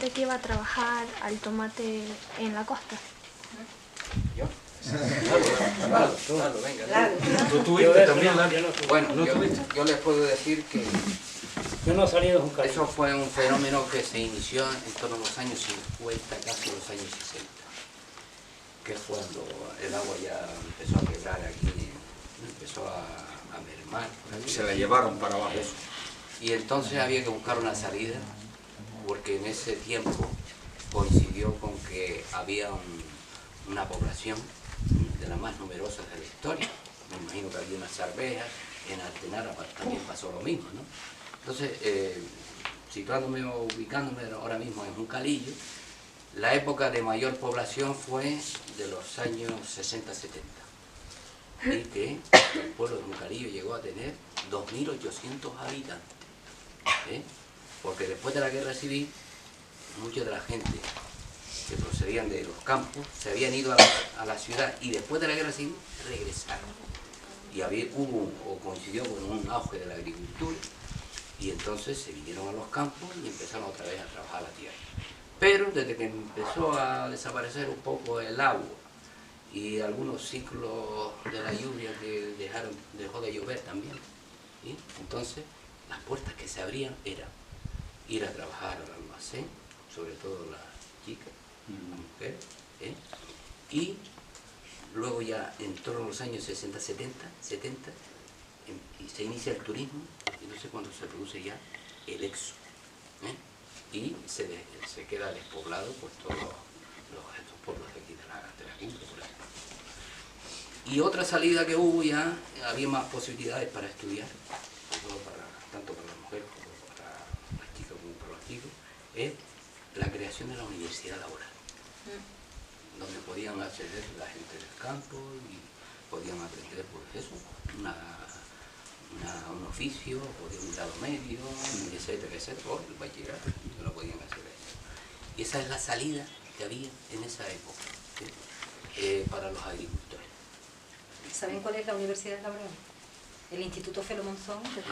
¿De qué iba a trabajar al tomate en la costa? ¿Yo? Claro, venga. ¿Tú tuviste también? Bueno, yo les puedo decir que Yo no he salido con eso fue un fenómeno que se inició en torno a los años 50, casi los años 60, que es cuando el agua ya empezó a quebrar aquí, empezó a mermar. Se la llevaron para abajo. Eso. Y entonces había que buscar una salida, porque en ese tiempo coincidió con que había una población de las más numerosas de la historia. Me imagino que había unas arvejas, en Altenara también pasó lo mismo, ¿no? Entonces, situándome o ubicándome ahora mismo en Juncalillo, la época de mayor población fue de los años 60-70, y que el pueblo de Juncalillo llegó a tener 2.800 habitantes, ¿eh? Porque después de la guerra civil, mucha de la gente que procedían de los campos se habían ido a la ciudad, y después de la guerra civil regresaron. Y coincidió con un auge de la agricultura, y entonces se vinieron a los campos y empezaron otra vez a trabajar la tierra. Pero desde que empezó a desaparecer un poco el agua y algunos ciclos de la lluvia que dejó de llover también, ¿sí? Entonces las puertas que se abrían eran ir a trabajar al almacén, sobre todo las chicas, mujeres, ¿eh? Y luego ya en torno a los años 60-70, y se inicia el turismo, y no sé cuándo se produce ya el éxodo, ¿eh? Y se queda despoblado por todos estos pueblos de aquí de la cumbre, por ejemplo. Y otra salida que hubo, ya había más posibilidades para estudiar, tanto para las mujeres como para las chicas como para los chicos, es la creación de la universidad laboral, donde podían acceder la gente del campo y podían aprender, pues eso, un oficio, podían un grado medio, etcétera, etcétera, o el bachillerato, no podían hacer eso. Y esa es la salida que había en esa época, ¿sí? Para los agricultores. ¿Saben cuál es la universidad laboral? El Instituto Felo Monzón, que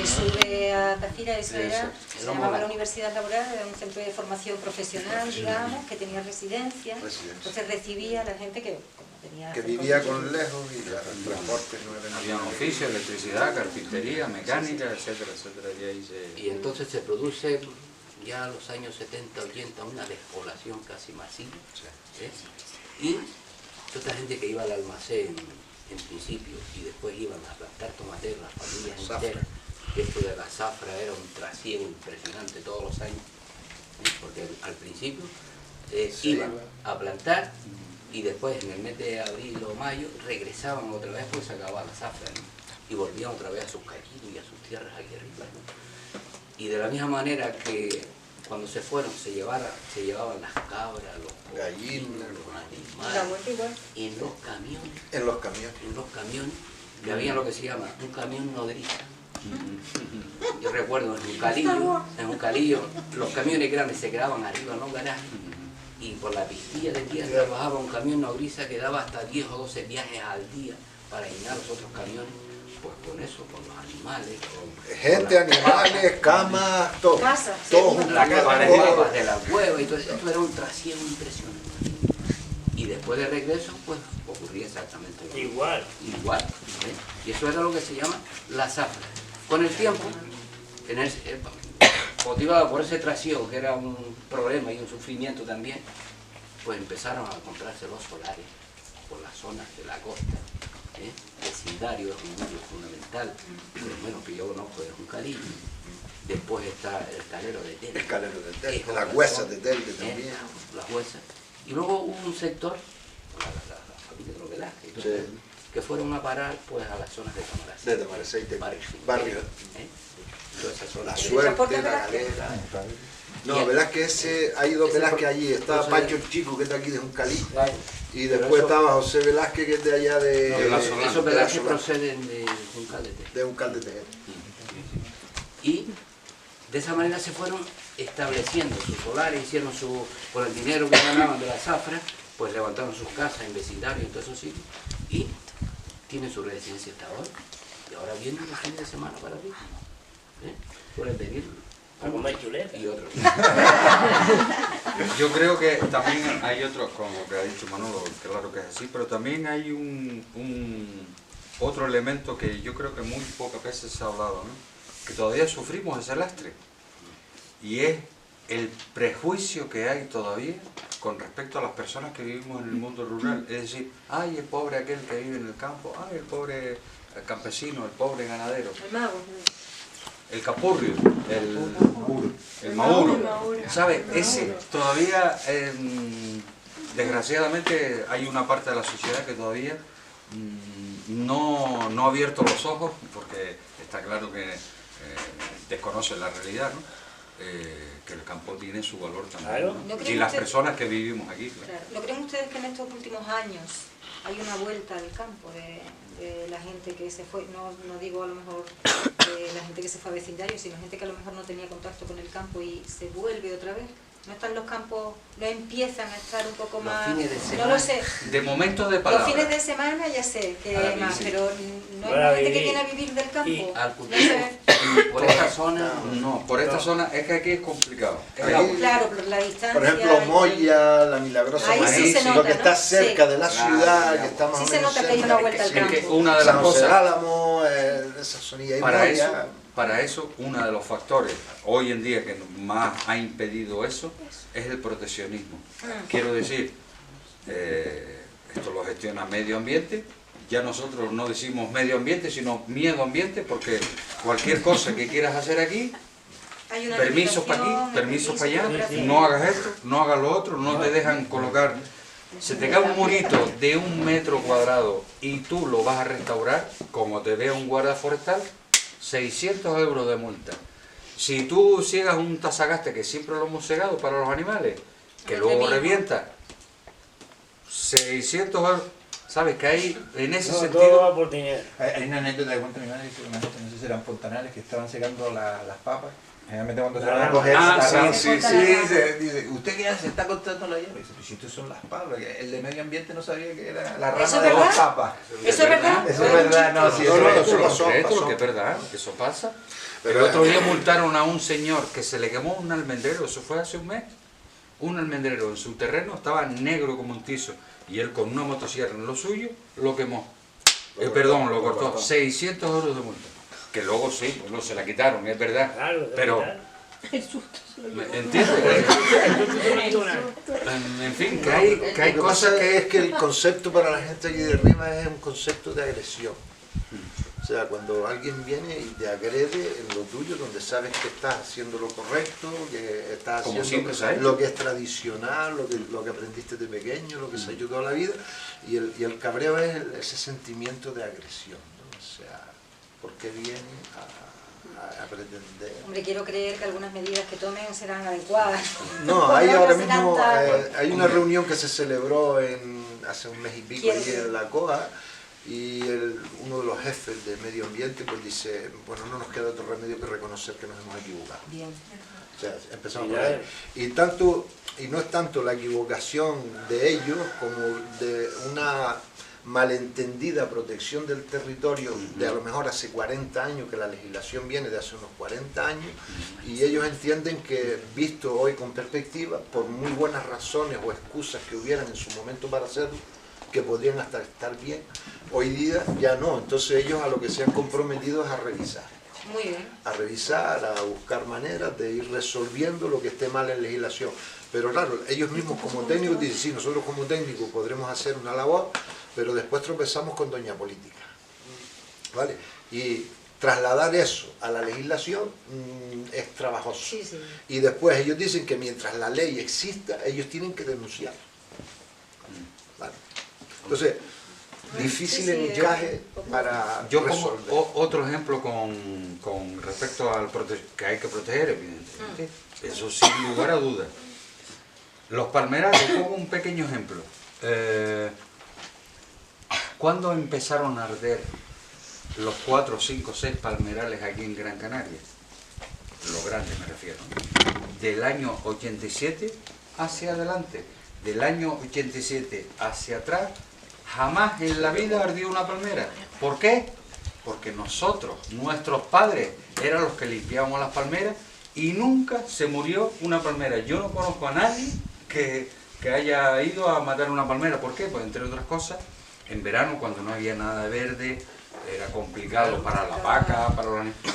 sube a Tafira, eso era, se llamaba la Universidad Laboral, era un centro de formación profesional, digamos, que tenía residencia, entonces recibía a la gente que tenía... Que vivía con lejos y los transportes no eran... Había oficio, electricidad, carpintería, mecánica, etcétera, etcétera. Y entonces se produce ya a los años 70-80 una despoblación casi masiva, ¿eh? Y toda gente que iba al almacén en principio, y después iban a plantar tomateros, las familias enteras, que esto de la zafra era un trasiego impresionante todos los años, ¿eh? Porque al principio iban a plantar, y después en el mes de abril o mayo regresaban otra vez, pues se acababa la zafra, ¿no? Y volvían otra vez a sus cañitos y a sus tierras aquí arriba, ¿no? Y de la misma manera que cuando se fueron se llevaban las cabras, los gallinos, los animales, en los camiones, que había lo que se llama un camión nodriza. Yo recuerdo en Juncalillo los camiones grandes se quedaban arriba en los garajes, y por la pistilla de tierra bajaba un camión nodriza que daba hasta 10 o 12 viajes al día para llenar los otros camiones, pues con eso, con los animales, gente, animales, camas, todo. Todo. La capa de papas de la cueva y todo eso. Esto era un trasiego impresionante. Y después de regreso, pues ocurría exactamente lo mismo. Igual. ¿Eh? Y eso era lo que se llama la zafra. Con el tiempo, motivado por ese trasiego, que era un problema y un sufrimiento también, pues empezaron a comprarse los solares por las zonas de la costa. Vecindario es un núcleo fundamental, por lo menos que yo conozco de Juncalillo. Después está el calero de Telde. El calero de Telde, las huesas de Telde también. Las huesas. Y luego hubo un sector, la familia de los Velázquez, que fueron a parar pues a las zonas de Tamaracé. De Tamaracé y de barrio. Toda esa zona. La Suerte, la Galera. No, Velázquez, hay dos Velázquez allí. Está Pancho el Chico, que está aquí de Juncalillo. Y después estaba José Velázquez, que es de allá de... Esos Velázquez proceden de Juncal de Tejeda. De Juncal de Tejeda. Y de esa manera se fueron estableciendo sus solares, hicieron con el dinero que ganaban de la zafra, pues levantaron sus casas en vecindarios, en todos esos sitios, y tienen su residencia hasta ahora. Y ahora vienen los fines de semana para arriba. Pueden venir A comer chuleta. y otros. Yo creo que también hay otro, como lo que ha dicho Manolo, claro que es así, pero también hay otro elemento que yo creo que muy pocas veces se ha hablado, ¿no? Que todavía sufrimos ese lastre, y es el prejuicio que hay todavía con respecto a las personas que vivimos en el mundo rural. Es decir, ay, el pobre aquel que vive en el campo, ay, el pobre campesino, el pobre ganadero, El mago. el capurrio, el mauro, ¿sabe? Ese todavía, desgraciadamente, hay una parte de la sociedad que todavía no ha abierto los ojos, porque está claro que desconoce la realidad, ¿no? Que el campo tiene su valor también, Claro. ¿no? ¿No Y creen las ustedes- personas que vivimos aquí, claro. Claro. ¿No creen ustedes que en estos últimos años hay una vuelta al campo de la gente que se fue? No digo a lo mejor de la gente que se fue a vecindario, sino gente que a lo mejor no tenía contacto con el campo y se vuelve otra vez. ¿No están los campos, no empiezan a estar un poco Los más...? fines de No semana. lo sé. De momento de Los palabra. fines de semana ya sé que Para más, vivir. pero no hay Para más gente que vivir. viene a vivir del campo. Y Al No cultivo, sé. por esta zona, No, por esta zona es que aquí es complicado. Ahí, Claro, por la distancia. por ejemplo, Moya, la Milagrosa, Ahí sí se lo nota, que está ¿no? cerca Sí. de la Claro, ciudad, ya. que está más Sí o se menos nota que hay cerca, una vuelta al Es que campo. una de las San José del cosas... Álamo, esa zonilla y Para eso, uno de los factores hoy en día que más ha impedido eso es el proteccionismo. Quiero decir, esto lo gestiona medio ambiente, ya nosotros no decimos medio ambiente, sino miedo ambiente, porque cualquier cosa que quieras hacer aquí, Hay una permisos para aquí, limitación, permisos para allá, burocracia. no hagas esto, no hagas lo otro, no te dejan colocar. Se te cae un murito de 1 metro cuadrado y tú lo vas a restaurar, como te vea un guardia forestal, 600 euros de multa. Si tú ciegas un tazagaste, que siempre lo hemos cegado para los animales, que El luego mismo. revienta, 600 euros. ¿Sabes? Que hay en ese todo sentido... va por dinero. Hay una anécdota que cuenta mi madre, que no sé si eran fontanales que estaban secando las papas. Generalmente cuando se van a coger Ah, la sí, rama, sí, sí. dice, ¿usted qué hace? ¿Está cortando la hierba? Dice, pues si estos son las papas, que el de medio ambiente no sabía que era la ¿Eso rama es de verdad? las papas. ¿Eso es verdad? Eso es verdad, no, sí, No, eso no, es eso verdad. pasó, Esto pasó. que es verdad, que eso pasa. Pero El otro día multaron a un señor que se le quemó un almendrero, eso fue hace un mes. Un almendrero en su terreno estaba negro como un tizo y él con una motosierra en lo suyo lo quemó. Perdón, lo cortó. 600 euros de multa. Que luego sí, luego se la quitaron, es verdad. Claro, Pero, ¿entiendes? En fin, que hay Lo que cosas pasa que... es que el concepto para la gente aquí de Rima es un concepto de agresión. O sea, cuando alguien viene y te agrede en lo tuyo, donde sabes que estás haciendo lo correcto, que estás Como haciendo siempre se ha hecho. lo que es tradicional, lo que aprendiste de pequeño, lo que se ha hecho toda la vida, y el cabreo es ese sentimiento de agresión, ¿no? O sea, ¿por qué viene a pretender? Hombre, quiero creer que algunas medidas que tomen serán adecuadas. No, hay ahora serán mismo, tan- hay una reunión que se celebró hace un mes y pico Quiero allí creer. en la COA, y uno de los jefes de medio ambiente pues dice, bueno, no nos queda otro remedio que reconocer que nos hemos equivocado. Bien. O sea, empezamos por ahí. Y no es tanto la equivocación de ellos como de una malentendida protección del territorio de a lo mejor hace 40 años, que la legislación viene de hace unos 40 años, y ellos entienden que, visto hoy con perspectiva, por muy buenas razones o excusas que hubieran en su momento para hacerlo, que podrían hasta estar bien, hoy día ya no. Entonces ellos a lo que se han comprometido es a revisar. Muy bien. A revisar, a buscar maneras de ir resolviendo lo que esté mal en legislación. Pero claro, ellos mismos como técnicos dicen, sí, nosotros como técnicos podremos hacer una labor, pero después tropezamos con doña política. ¿Vale? Y trasladar eso a la legislación es trabajoso. Sí, sí. Y después ellos dicen que mientras la ley exista, ellos tienen que denunciar. ¿Vale? Entonces, difícil Sí, sí, el encaje para Yo pongo resolver. otro ejemplo con respecto al que hay que proteger, evidentemente. Eso sin lugar a dudas. Los palmerales, pongo un pequeño ejemplo. ¿Cuándo empezaron a arder los 4, 5, 6 palmerales aquí en Gran Canaria? Los grandes me refiero. Del año 87 hacia adelante. Del año 87 hacia atrás, jamás en la vida ardió una palmera. ¿Por qué? Porque nosotros, nuestros padres, eran los que limpiábamos las palmeras y nunca se murió una palmera. Yo no conozco a nadie que haya ido a matar una palmera. ¿Por qué? Pues entre otras cosas, en verano cuando no había nada de verde, era complicado para la vaca, para los animales.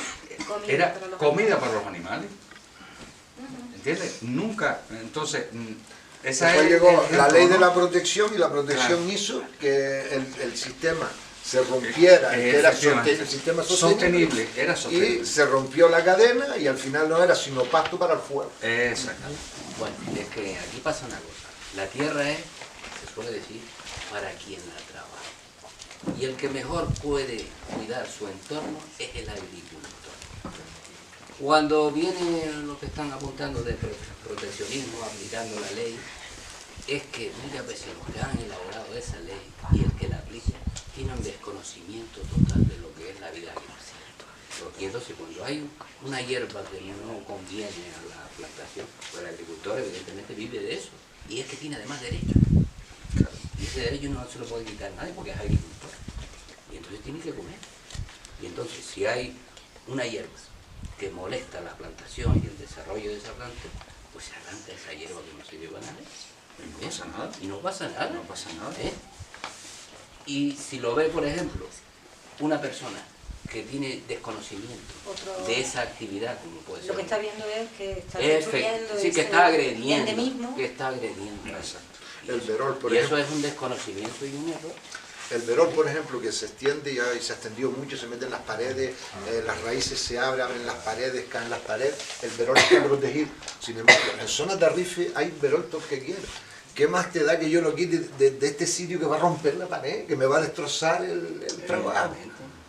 Era comida para los animales. ¿Entiendes? Nunca. Entonces, esa después es llegó el la ley de ¿no? la protección, y la protección Claro. hizo que el sistema se rompiera, que era el sistema sostenible, era sostenible. y se rompió la cadena y al final no era sino pasto para el fuego. Exactamente. Bueno, es que aquí pasa una cosa. La tierra es, se suele decir, para quien la trabaja. Y el que mejor puede cuidar su entorno es el agricultor. Cuando vienen los que están apuntando de proteccionismo, aplicando la ley, es que muchas veces los que han elaborado esa ley y el que la aplica tiene un desconocimiento total de lo que es la vida agrícola. Y entonces cuando hay una hierba que no conviene a la plantación, pues el agricultor evidentemente vive de eso. Y es que tiene además derecho. Y ese derecho no se lo puede quitar nadie porque es agricultor. Y entonces tiene que comer. Y entonces si hay una hierba que molesta la plantación y el desarrollo de esa planta, pues se arranca esa hierba que no se lleva a nadie. No pasa nada. Y no pasa nada. No pasa nada. Y si lo ve, por ejemplo, una persona que tiene desconocimiento de esa actividad, como puede ser. Lo que está viendo es que está destruyendo, sí, que está agrediendo. Que está agrediendo. Exacto. El verol, por Y ejemplo. eso es un desconocimiento y un error. El verol, por ejemplo, que se extiende y se ha extendido mucho, se mete en las paredes, las raíces se abren las paredes, caen las paredes, el verol está protegido. Sin embargo, en zonas de arrife hay verol todo que quiera. ¿Qué más te da que yo lo quite de este sitio que va a romper la pared, que me va a destrozar el trabajo?